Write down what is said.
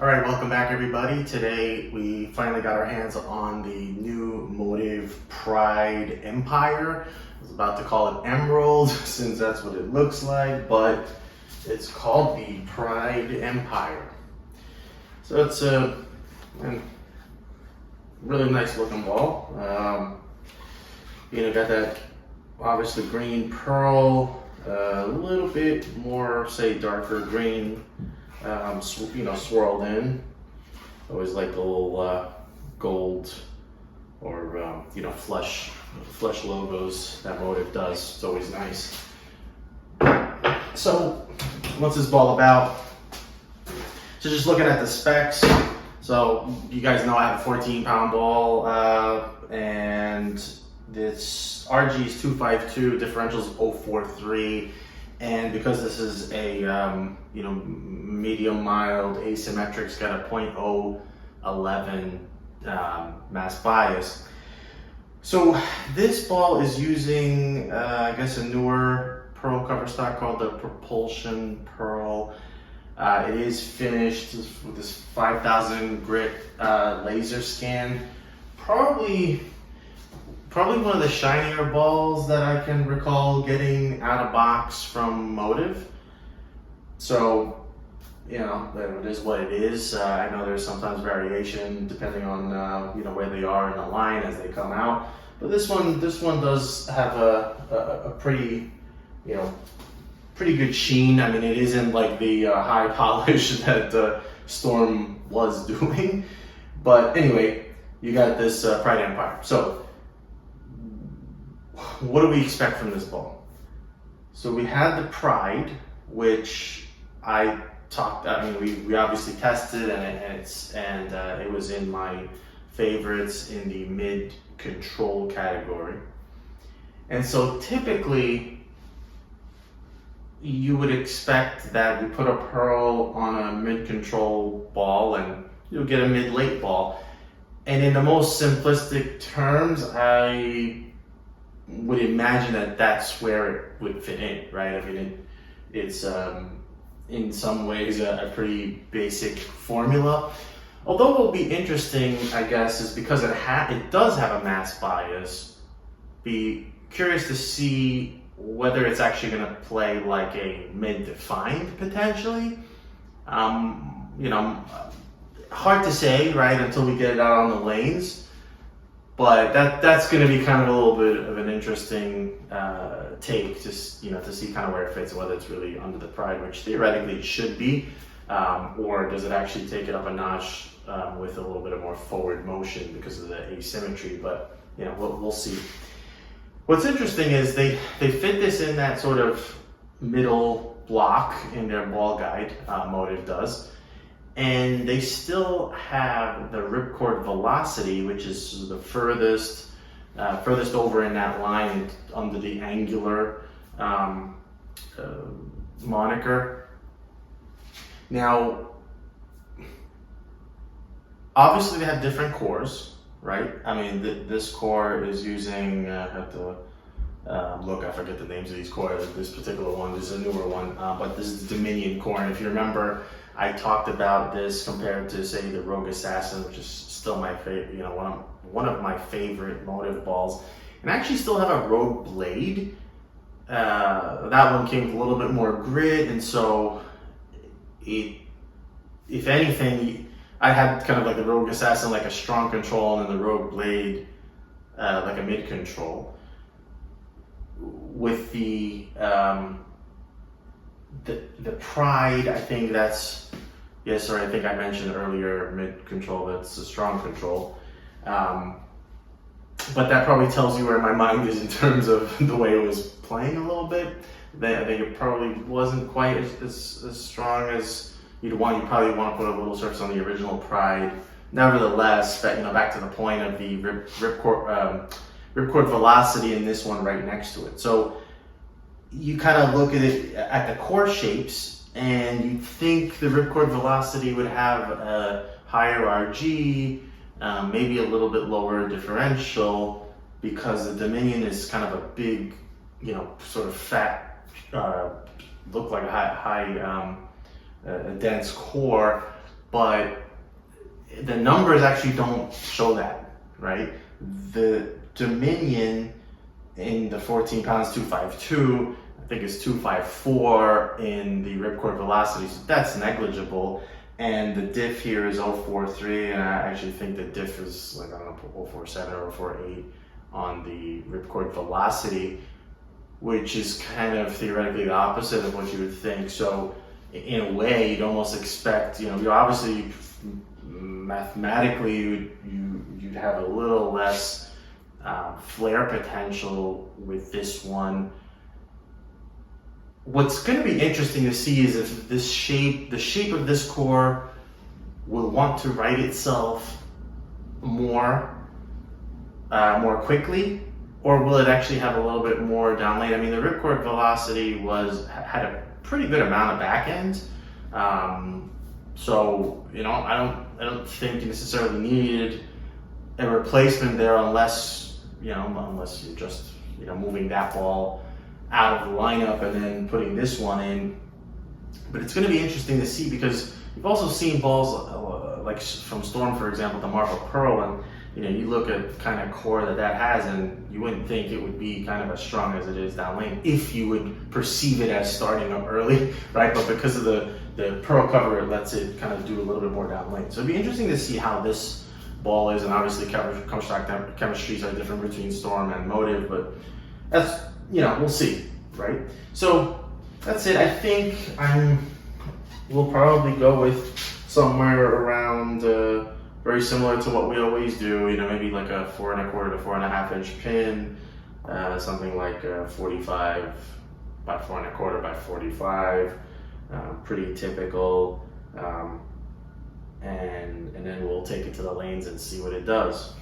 All right, welcome back everybody. Today we finally got our hands on the new Motiv Pride Empire. I was about to call it Emerald since that's what it looks like, but it's called the Pride Empire. So it's a really nice looking ball. Got that obviously green pearl, a little bit more, say, darker green. Swirled in. Always like the little gold or flesh logos that Motiv does. It's always nice. So, what's this ball about? So, just looking at the specs. So, you guys know I have a 14-pound ball, and this RG is 252, differential is 043. And because this is a medium mild asymmetric, it's got a .011 mass bias. So this ball is using I guess a newer pearl cover stock called the Propulsion Pearl. It is finished with this 5000 grit laser scan. Probably one of the shinier balls that I can recall getting out of box from Motiv. So, it is what it is. I know there's sometimes variation depending on where they are in the line as they come out. But this one does have a pretty pretty good sheen. I mean, it isn't like the high polish that Storm was doing. But anyway, you got this Pride Empire. So, what do we expect from this ball? So we had the Pride, which we obviously tested, and it was in my favorites in the mid control category. And so typically you would expect that we put a pearl on a mid control ball and you'll get a mid late ball. And in the most simplistic terms, I would imagine that that's where it would fit in, right? I mean, it's in some ways a pretty basic formula. Although what will be interesting, I guess, is because it does have a mass bias, be curious to see whether it's actually going to play like a mid-defined potentially. Hard to say, right, until we get it out on the lanes. But that's going to be kind of a little bit of an interesting take, just to see kind of where it fits, whether it's really under the Pride, which theoretically it should be, or does it actually take it up a notch with a little bit of more forward motion because of the asymmetry. But we'll see. What's interesting is they fit this in that sort of middle block in their ball guide. Motiv does. And they still have the ripcord velocity, which is the furthest over in that line under the angular moniker. Now, obviously they have different cores, right? I mean, this core is using, I have to look, I forget the names of these cores. This particular one is a newer one, but this is the Dominion core. And if you remember, I talked about this compared to, say, the Rogue Assassin, which is still my favorite, one of my favorite Motiv balls. And I actually still have a Rogue Blade. That one came with a little bit more grit, and so if anything, I had kind of like the Rogue Assassin, like a strong control, and then the Rogue Blade, like a mid control. With the Pride, I think that's, I think I mentioned earlier mid control, that's a strong control. But that probably tells you where my mind is in terms of the way it was playing a little bit. I think it probably wasn't quite as strong as you'd want. You probably want to put a little surface on the original Pride. Nevertheless, back to the point of the ripcord velocity in this one right next to it. So you kind of look at it at the core shapes, and you'd think the ripcord velocity would have a higher RG, maybe a little bit lower differential, because the Dominion is kind of a big, sort of fat, look like a high dense core. but the numbers actually don't show that, right? The Dominion in the 14 pounds 252, I think it's 254 in the ripcord velocity, so that's negligible. And the diff here is 043, and I actually think the diff is like, I don't know, 047 or 048 on the ripcord velocity, which is kind of theoretically the opposite of what you would think. So in a way, you'd almost expect, you obviously mathematically you'd have a little less flare potential with this one. What's going to be interesting to see is if the shape of this core will want to right itself more quickly, or will it actually have a little bit more down lane? I mean, the ripcord velocity had a pretty good amount of back end, so I don't think you necessarily needed a replacement there unless you're just moving that ball out of the lineup and then putting this one in. But it's going to be interesting to see, because you've also seen balls like from Storm, for example, the Marble Pearl, and you look at kind of core that has, and you wouldn't think it would be kind of as strong as it is down lane if you would perceive it as starting up early, right? But because of the pearl cover, it lets it kind of do a little bit more down lane. So it'd be interesting to see how this ball is, and obviously cover stock chemistries are different between Storm and Motiv, but that's, we'll see, right? So that's it. I think we'll probably go with somewhere around very similar to what we always do, maybe like a 4 1/4 to 4 1/2 inch pin, something like 45 by 4 1/4 by 45, pretty typical, and then we'll take it to the lanes and see what it does.